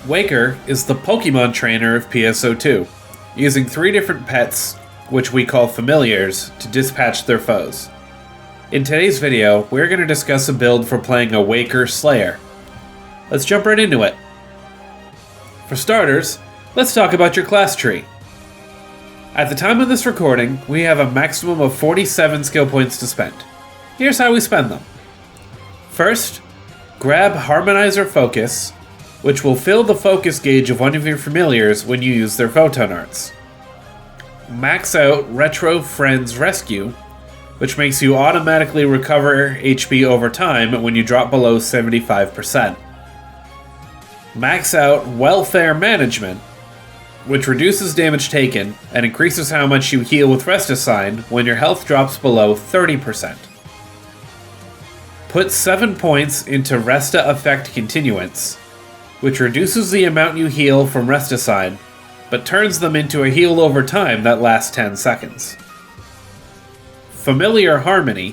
Waker is the Pokemon trainer of PSO2, using 3 different pets, which we call familiars, to dispatch their foes. In today's video, we're going to discuss a build for playing a Waker Slayer. Let's jump right into it. For starters, let's talk about your class tree. At the time of this recording, we have a maximum of 47 skill points to spend. Here's how we spend them. First, grab Harmonizer Focus, which will fill the focus gauge of one of your familiars when you use their photon arts. Max out Retro Friends Rescue, which makes you automatically recover HP over time when you drop below 75%. Max out Welfare Management, which reduces damage taken and increases how much you heal with Rest Assign when your health drops below 30%. Put 7 points into Resta Effect Continuance, which reduces the amount you heal from Rest Assign, but turns them into a heal over time that lasts 10 seconds. Familiar Harmony,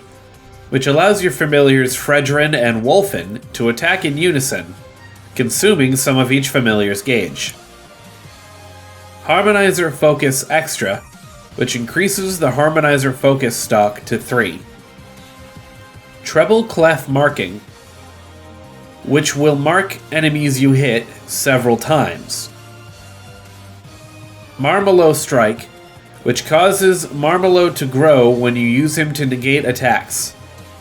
which allows your familiars Fredrin and Wolfen to attack in unison, consuming some of each familiar's gauge. Harmonizer Focus Extra, which increases the Harmonizer Focus stock to 3. Treble Clef Marking, which will mark enemies you hit several times. Marmelo Strike, which causes Marmelo to grow when you use him to negate attacks.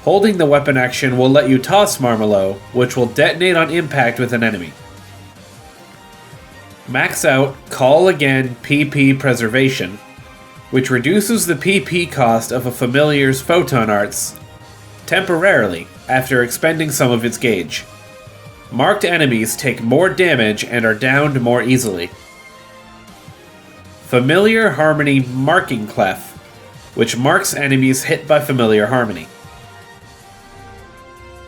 Holding the weapon action will let you toss Marmelo, which will detonate on impact with an enemy. Max out Call Again PP Preservation, which reduces the PP cost of a familiar's photon arts temporarily after expending some of its gauge. Marked enemies take more damage and are downed more easily. Familiar Harmony Marking Clef, which marks enemies hit by Familiar Harmony.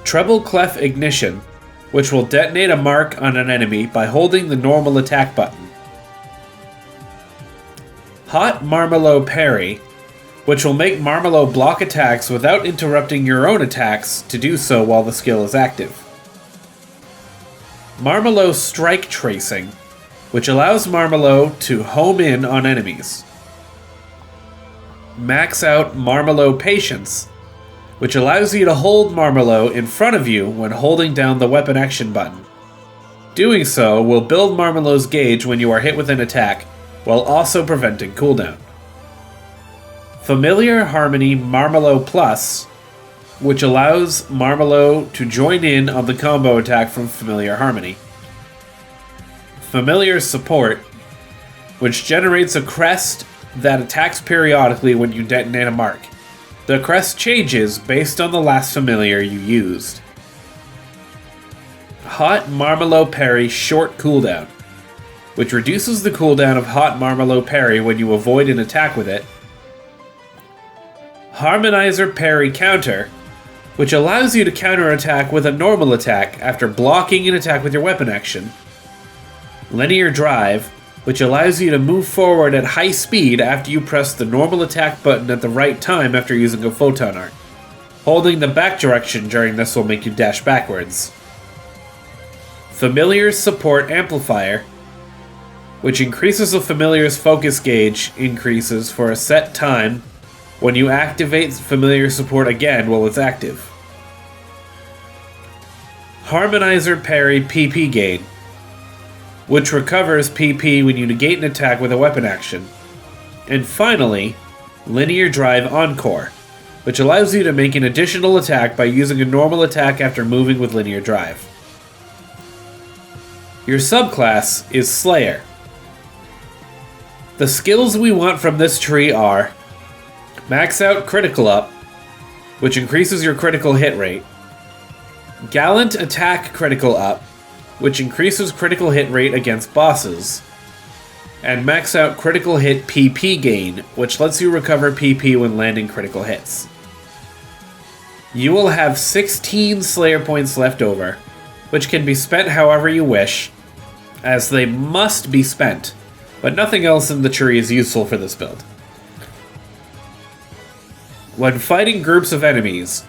Treble Clef Ignition, which will detonate a mark on an enemy by holding the normal attack button. Hot Marmelo Parry, which will make Marmelo block attacks without interrupting your own attacks to do so while the skill is active. Marmelo Strike Tracing, which allows Marmelo to home in on enemies. Max out Marmelo Patience, which allows you to hold Marmelo in front of you when holding down the weapon action button. Doing so will build Marmelo's gauge when you are hit with an attack, while also preventing cooldown. Familiar Harmony Marmelo Plus, which allows Marmelo to join in on the combo attack from Familiar Harmony. Familiar Support, which generates a crest that attacks periodically when you detonate a mark. The crest changes based on the last familiar you used. Hot Marmelo Parry Short Cooldown, which reduces the cooldown of Hot Marmelo Parry when you avoid an attack with it. Harmonizer Parry Counter, which allows you to counterattack with a normal attack after blocking an attack with your weapon action. Linear Drive, which allows you to move forward at high speed after you press the normal attack button at the right time after using a photon art. Holding the back direction during this will make you dash backwards. Familiar's Support Amplifier, which increases a familiar's focus gauge increases for a set time when you activate familiar support again while it's active. Harmonizer Parry PP Gain, which recovers PP when you negate an attack with a weapon action. And finally, Linear Drive Encore, which allows you to make an additional attack by using a normal attack after moving with Linear Drive. Your subclass is Slayer. The skills we want from this tree are Max out Critical Up, which increases your critical hit rate. Gallant Attack Critical Up, which increases critical hit rate against bosses. And Max out Critical Hit PP Gain, which lets you recover PP when landing critical hits. You will have 16 Slayer points left over, which can be spent however you wish, as they must be spent, but nothing else in the tree is useful for this build. When fighting groups of enemies,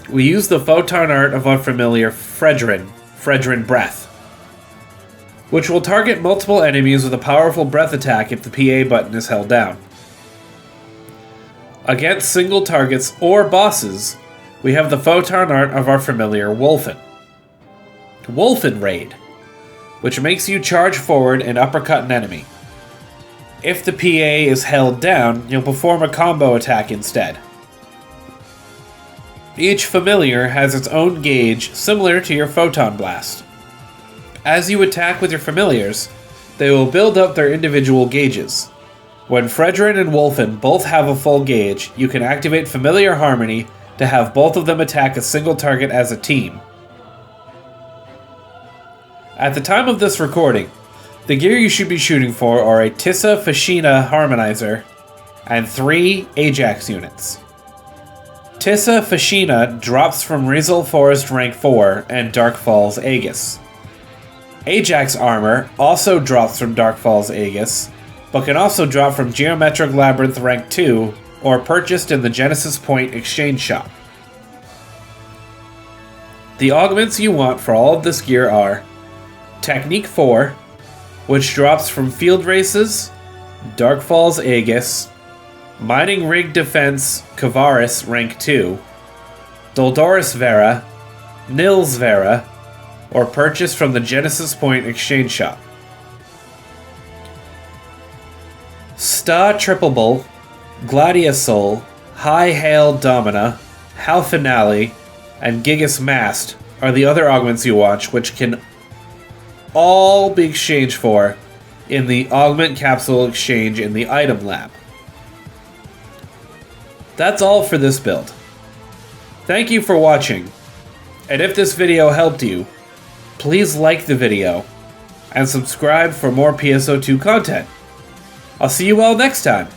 we use the photon art of our familiar Fredrin Breath. which will target multiple enemies with a powerful breath attack if the PA button is held down. Against single targets or bosses, we have the photon art of our familiar Wolfen. Wolfen Raid, which makes you charge forward and uppercut an enemy. If the PA is held down, you'll perform a combo attack instead. Each familiar has its own gauge similar to your Photon Blast. As you attack with your familiars, they will build up their individual gauges. When Fredrin and Wolfen both have a full gauge, you can activate Familiar Harmony to have both of them attack a single target as a team. At the time of this recording, the gear you should be shooting for are a Tissa Fashina Harmonizer and 3 Ajax units. Tissa Fashina drops from Rizal Forest rank 4 and Darkfall's Aegis. Ajax armor also drops from Darkfall's Aegis, but can also drop from Geometric Labyrinth rank 2 or purchased in the Genesis Point exchange shop. The augments you want for all of this gear are Technique 4, which drops from Field Races, Darkfall's Aegis, Mining Rig Defense Kavaris rank 2, Doldoris Vera, Nils Vera, or purchased from the Genesis Point exchange shop. Sta Triple Bull, Gladiosol, High Hail Domina, Hal Finale, and Gigas Mast are the other augments you watch, which can all be exchanged for in the Augment Capsule Exchange in the Item Lab. That's all for this build. Thank you for watching, and if this video helped you, please like the video and subscribe for more PSO2 content. I'll see you all next time.